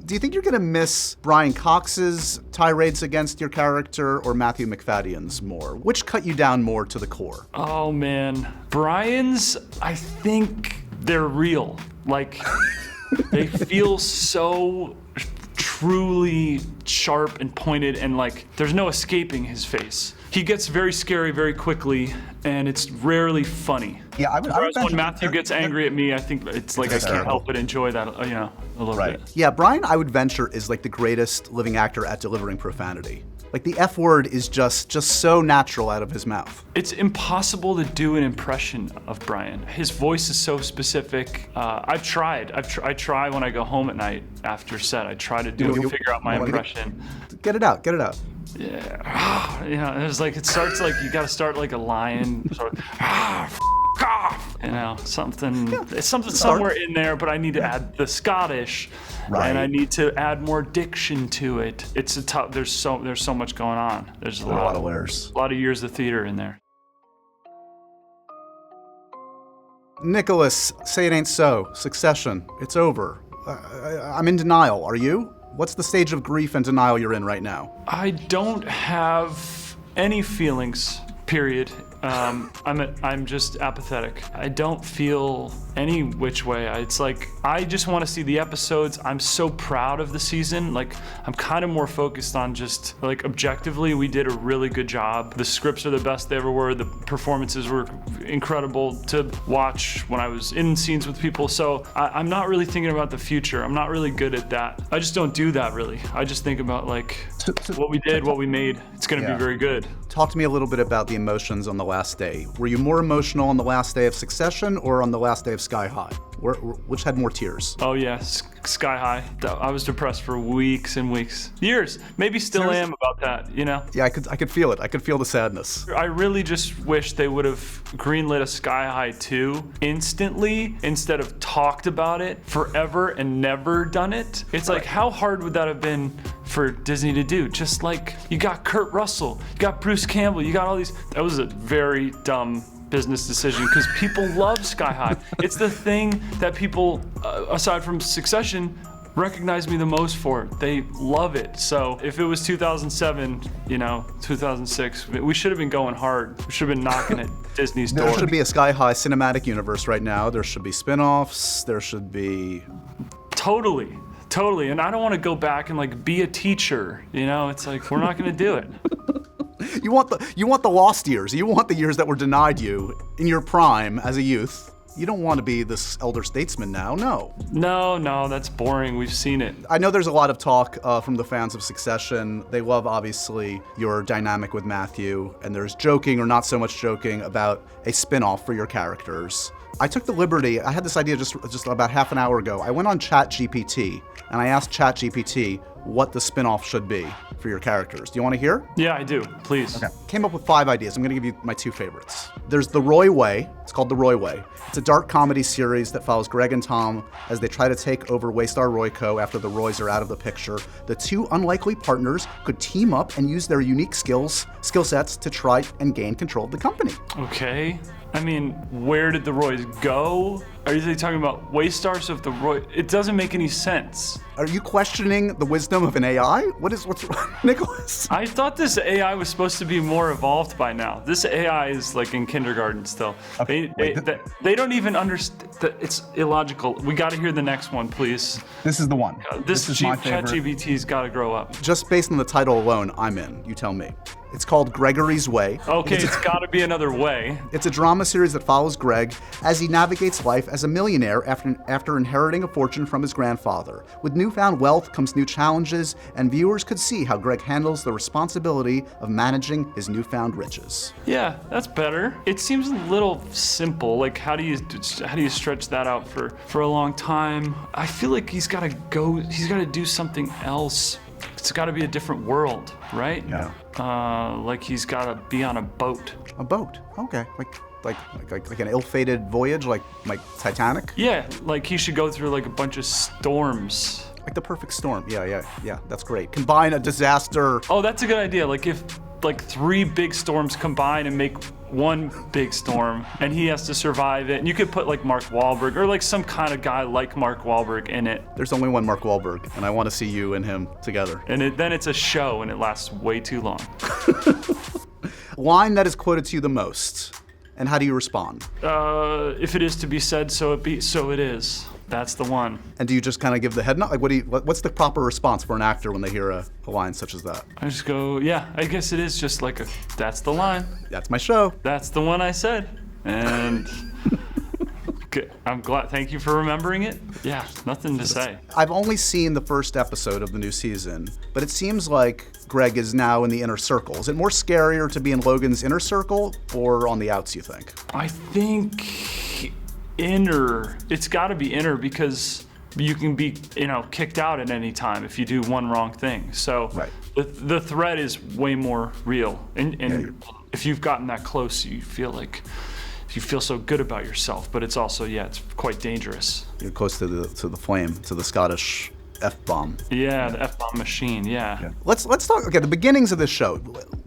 Do you think you're gonna miss Brian Cox's tirades against your character or Matthew McFadden's more? Which cut you down more to the core? Oh man, Brian's, I think they're real. Like, they feel so truly sharp and pointed, and like there's no escaping his face. He gets very scary very quickly, and it's rarely funny. Yeah, I would Whereas when Matthew gets angry at me, I think it's like I can't help but enjoy that, a little bit. Yeah, Brian, I would venture, is like the greatest living actor at delivering profanity. Like the F word is just so natural out of his mouth. It's impossible to do an impression of Brian. His voice is so specific. I try when I go home at night after set. I try to figure out my impression. Get it out. Yeah, it's like it starts like you got to start like a lion, sort of. Off, something. Yeah, it's something somewhere in there, but I need to add the Scottish, and I need to add more diction to it. It's a tough. There's so much going on. There's a lot of layers. A lot of years of theater in there. Nicholas, Say It Ain't So. Succession. It's over. I'm in denial. Are you? What's the stage of grief and denial you're in right now? I don't have any feelings. Period. I'm just apathetic. I don't feel any which way. It's like I just want to see the episodes. I'm so proud of the season. Like I'm kind of more focused on just like objectively, we did a really good job. The scripts are the best they ever were. The performances were incredible to watch when I was in scenes with people. So I'm not really thinking about the future. I'm not really good at that. I just don't do that really. I just think about like what we did, what we made. It's going to be very good. Talk to me a little bit about the emotions on the last day. Were you more emotional on the last day of Succession or on the last day of Sky High? Which had more tears? Oh yeah, Sky High. I was depressed for weeks and weeks. Years. Maybe still am about that, Yeah, I could feel it. I could feel the sadness. I really just wish they would have greenlit a Sky High 2 instantly instead of talked about it forever and never done it. It's like, how hard would that have been for Disney to do? Just like, you got Kurt Russell, you got Bruce Campbell, you got all these. That was a very dumb business decision because people love Sky High. It's the thing that people, aside from Succession, recognize me the most for. They love it. So if it was 2007, 2006, we should have been going hard. We should have been knocking at Disney's door. There should be a Sky High cinematic universe right now. There should be spin-offs. There should be... Totally. And I don't want to go back and like be a teacher. It's like, we're not going to do it. You want the lost years. You want the years that were denied you in your prime as a youth. You don't want to be this elder statesman now, no. No, that's boring. We've seen it. I know there's a lot of talk from the fans of Succession. They love, obviously, your dynamic with Matthew, and there's joking or not so much joking about a spin-off for your characters. I took the liberty, I had this idea just about half an hour ago. I went on ChatGPT, and I asked ChatGPT what the spin-off should be for your characters. Do you want to hear? Yeah, I do. Please. Okay. Came up with 5 ideas. I'm going to give you my 2 favorites. There's The Roy Way. It's called The Roy Way. It's a dark comedy series that follows Greg and Tom as they try to take over Waystar Royco after the Roys are out of the picture. The 2 unlikely partners could team up and use their unique skill sets to try and gain control of the company. Okay. I mean, where did the Roys go? Are you talking about Waystar? So if the Roy, it doesn't make any sense. Are you questioning the wisdom of an AI? What's Nicholas? I thought this AI was supposed to be more evolved by now. This AI is like in kindergarten still. Okay, they don't even understand. It's illogical. We got to hear the next one, please. This is the one. This is my favorite. ChatGPT's got to grow up. Just based on the title alone, I'm in. You tell me. It's called Gregory's Way. Okay, it's got to be another way. It's a drama series that follows Greg as he navigates life as a millionaire after inheriting a fortune from his grandfather. With newfound wealth comes new challenges, and viewers could see how Greg handles the responsibility of managing his newfound riches. Yeah, that's better. It seems a little simple. Like, how do you stretch that out for a long time? I feel like he's got to do something else. It's got to be a different world, right? Yeah. Like he's got to be on a boat. A boat? Okay. Like an ill-fated voyage, like Titanic? Yeah, like he should go through like a bunch of storms. Like the perfect storm. Yeah. That's great. Combine a disaster. Oh, that's a good idea. Like if like 3 big storms combine and make one big storm, and he has to survive it. And you could put like Mark Wahlberg or like some kind of guy like Mark Wahlberg in it. There's only one Mark Wahlberg, and I want to see you and him together. And then it's a show, and it lasts way too long. Line that is quoted to you the most, and how do you respond? If it is to be said, so it is. That's the one. And do you just kind of give the head nod? Like, what's the proper response for an actor when they hear a line such as that? I just go, yeah, I guess it is just like that's the line. That's my show. That's the one I said. And I'm glad. Thank you for remembering it. Yeah, nothing to say. I've only seen the first episode of the new season, but it seems like Greg is now in the inner circle. Is it more scarier to be in Logan's inner circle or on the outs, you think? I think inner. It's got to be inner because you can be, kicked out at any time if you do one wrong thing. So right. the threat is way more real. And if you've gotten that close, you feel so good about yourself, but it's also, it's quite dangerous. You're close to the flame, to the Scottish F-bomb. Yeah, the F-bomb machine, yeah. Let's talk, the beginnings of this show.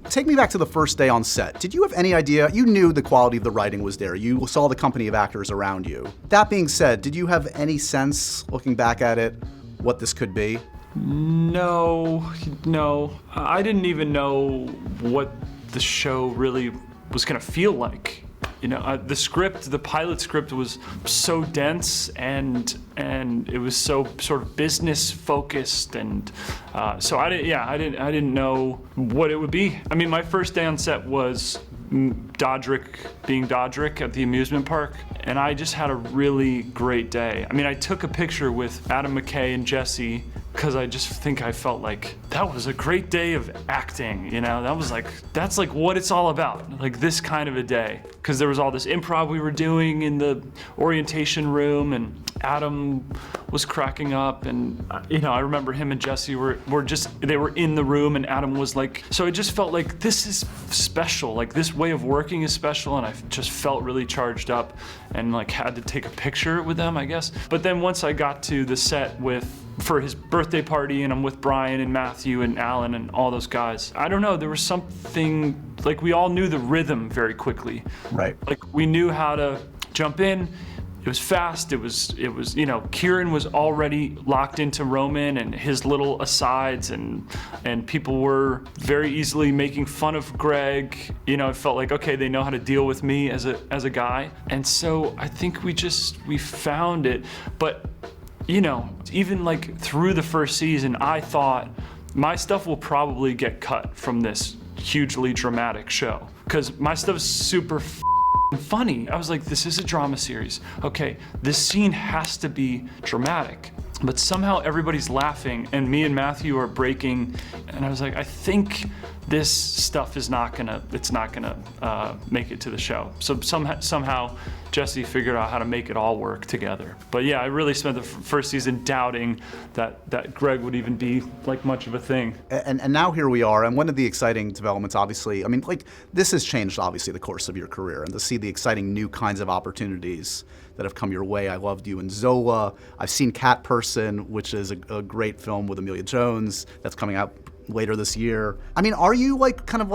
Take me back to the first day on set. Did you have any idea? You knew the quality of the writing was there. You saw the company of actors around you. That being said, did you have any sense, looking back at it, what this could be? No. I didn't even know what the show really was gonna feel like. The pilot script was so dense and it was so sort of business focused, and so I didn't know what it would be. I mean, my first day on set was being Dodrick at the amusement park, and I just had a really great day. I mean, I took a picture with Adam McKay and Jesse because I just think I felt like that was a great day of acting, that's like what it's all about, like this kind of a day. Because there was all this improv we were doing in the orientation room, and Adam was cracking up, and I remember him and Jesse they were in the room, and Adam was like, so it just felt like this is special, like this way of working is special, and I just felt really charged up and like had to take a picture with them, I guess. But then once I got to the set for his birthday party, and I'm with Brian and Matthew and Alan and all those guys, I don't know, there was something, like we all knew the rhythm very quickly. Right. Like we knew how to jump in. It was fast. It was. Kieran was already locked into Roman and his little asides, and people were very easily making fun of Greg. It felt like, okay, they know how to deal with me as a guy, and so I think we found it. But even like through the first season, I thought my stuff will probably get cut from this hugely dramatic show because my stuff is super funny. I was like, this is a drama series. Okay, this scene has to be dramatic. But somehow everybody's laughing, and me and Matthew are breaking, and I was like, I think this stuff is not gonna make it to the show. So somehow Jesse figured out how to make it all work together. But yeah, I really spent the first season doubting that Greg would even be like much of a thing. And now here we are, and one of the exciting developments, obviously, I mean, like, this has changed, obviously, the course of your career, and to see the exciting new kinds of opportunities that have come your way. I loved you in Zola. I've seen Cat Person, which is a great film with Amelia Jones that's coming out later this year. I mean, are you kind of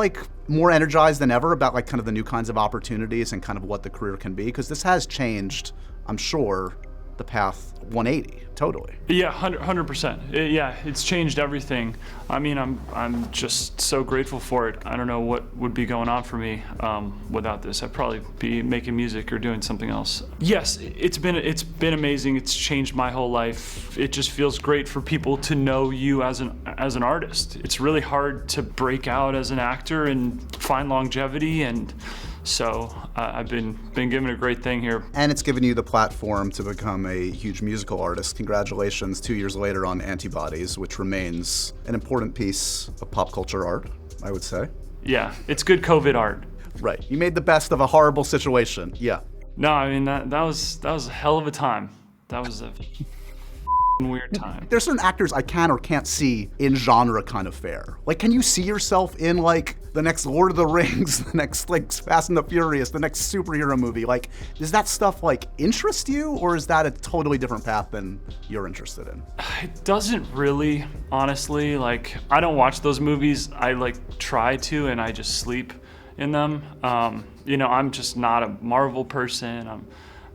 more energized than ever about kind of the new kinds of opportunities and kind of what the career can be? Because this has changed, I'm sure, the path 180, totally. Yeah, 100%. Yeah, it's changed everything. I mean, I'm just so grateful for it. I don't know what would be going on for me without this. I'd probably be making music or doing something else. Yes, it's been amazing. It's changed my whole life. It just feels great for people to know you as an artist. It's really hard to break out as an actor and find longevity, and so I've been given a great thing here. And it's given you the platform to become a huge musical artist. Congratulations 2 years later on Antibodies, which remains an important piece of pop culture art, I would say. Yeah, it's good COVID art. Right. You made the best of a horrible situation. Yeah. No, I mean, that was a hell of a time. That was a weird time. There's certain actors I can or can't see in genre kind of fare. Like, can you see yourself in the next Lord of the Rings, the next Fast and the Furious, the next superhero movie? Like, does that stuff interest you, or is that a totally different path than you're interested in? It doesn't really. honestly. Like, I don't watch those movies. I like try to, and I just sleep in them. You know, I'm just not a Marvel person. I'm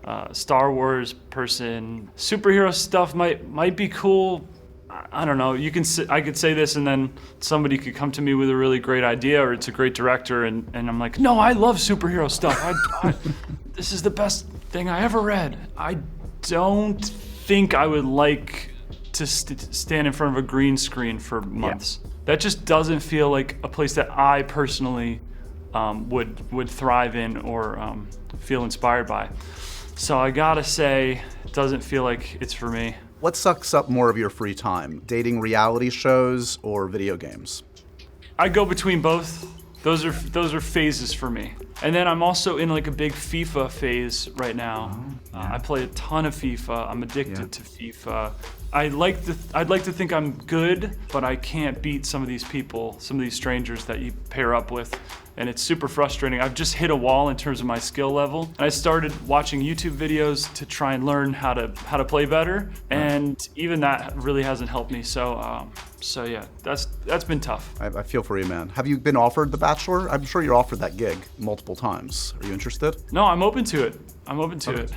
a Star Wars person. Superhero stuff might be cool. I don't know. I could say this, and then somebody could come to me with a really great idea, or it's a great director, and I'm like, no, I love superhero stuff. This is the best thing I ever read. I don't think I would like to stand in front of a green screen for months. Yeah. That just doesn't feel like a place that I personally would thrive in or feel inspired by. So I gotta say, it doesn't feel like it's for me. What sucks up more of your free time? Dating reality shows or video games? I go between both. Those are phases for me. And then I'm also in like a big FIFA phase right now. I play a ton of FIFA. I'm addicted to FIFA. I'd like to think I'm good, but I can't beat some of these people, some of these strangers that you pair up with. And it's super frustrating. I've just hit a wall in terms of my skill level. And I started watching YouTube videos to try and learn how to play better. And even that really hasn't helped me. So yeah, that's been tough. I feel for you, man. Have you been offered The Bachelor? I'm sure you're offered that gig multiple times. Are you interested? No, I'm open to it. It.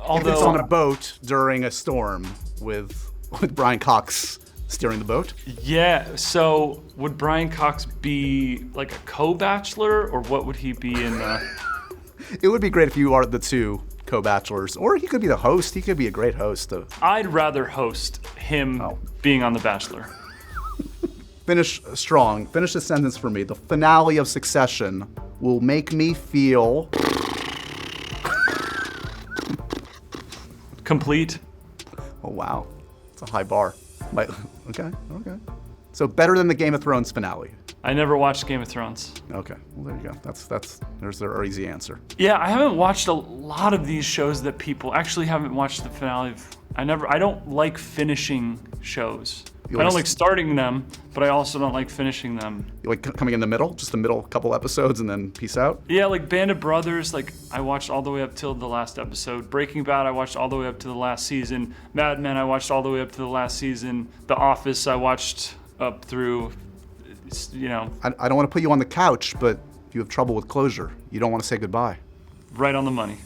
Although, if it's on a boat during a storm with Brian Cox steering the boat? Yeah, so would Brian Cox be like a co-bachelor, or what would he be in the... It would be great if you are the two co-bachelors, or he could be the host. He could be a great host. I'd rather host him being on The Bachelor. Finish strong. Finish the sentence for me. The finale of Succession will make me feel... Complete. Oh, wow. It's a high bar. Okay. So better than the Game of Thrones finale. I never watched Game of Thrones. Okay, well there you go. There's our easy answer. Yeah, I haven't watched a lot of these shows that people actually haven't watched the finale of. I don't like finishing shows. I don't like starting them, but I also don't like finishing them. You like coming in the middle? Just the middle couple episodes and then peace out? Yeah, like Band of Brothers, like I watched all the way up till the last episode. Breaking Bad, I watched all the way up to the last season. Mad Men, I watched all the way up to the last season. The Office, I watched up through, you know. I don't want to put you on the couch, but you have trouble with closure. You don't want to say goodbye. Right on the money.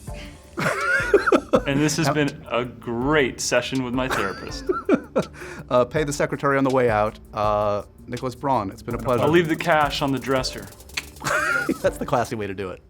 And this has been a great session with my therapist. Pay the secretary on the way out. Nicholas Braun, it's been a pleasure. I'll leave the cash on the dresser. That's the classy way to do it.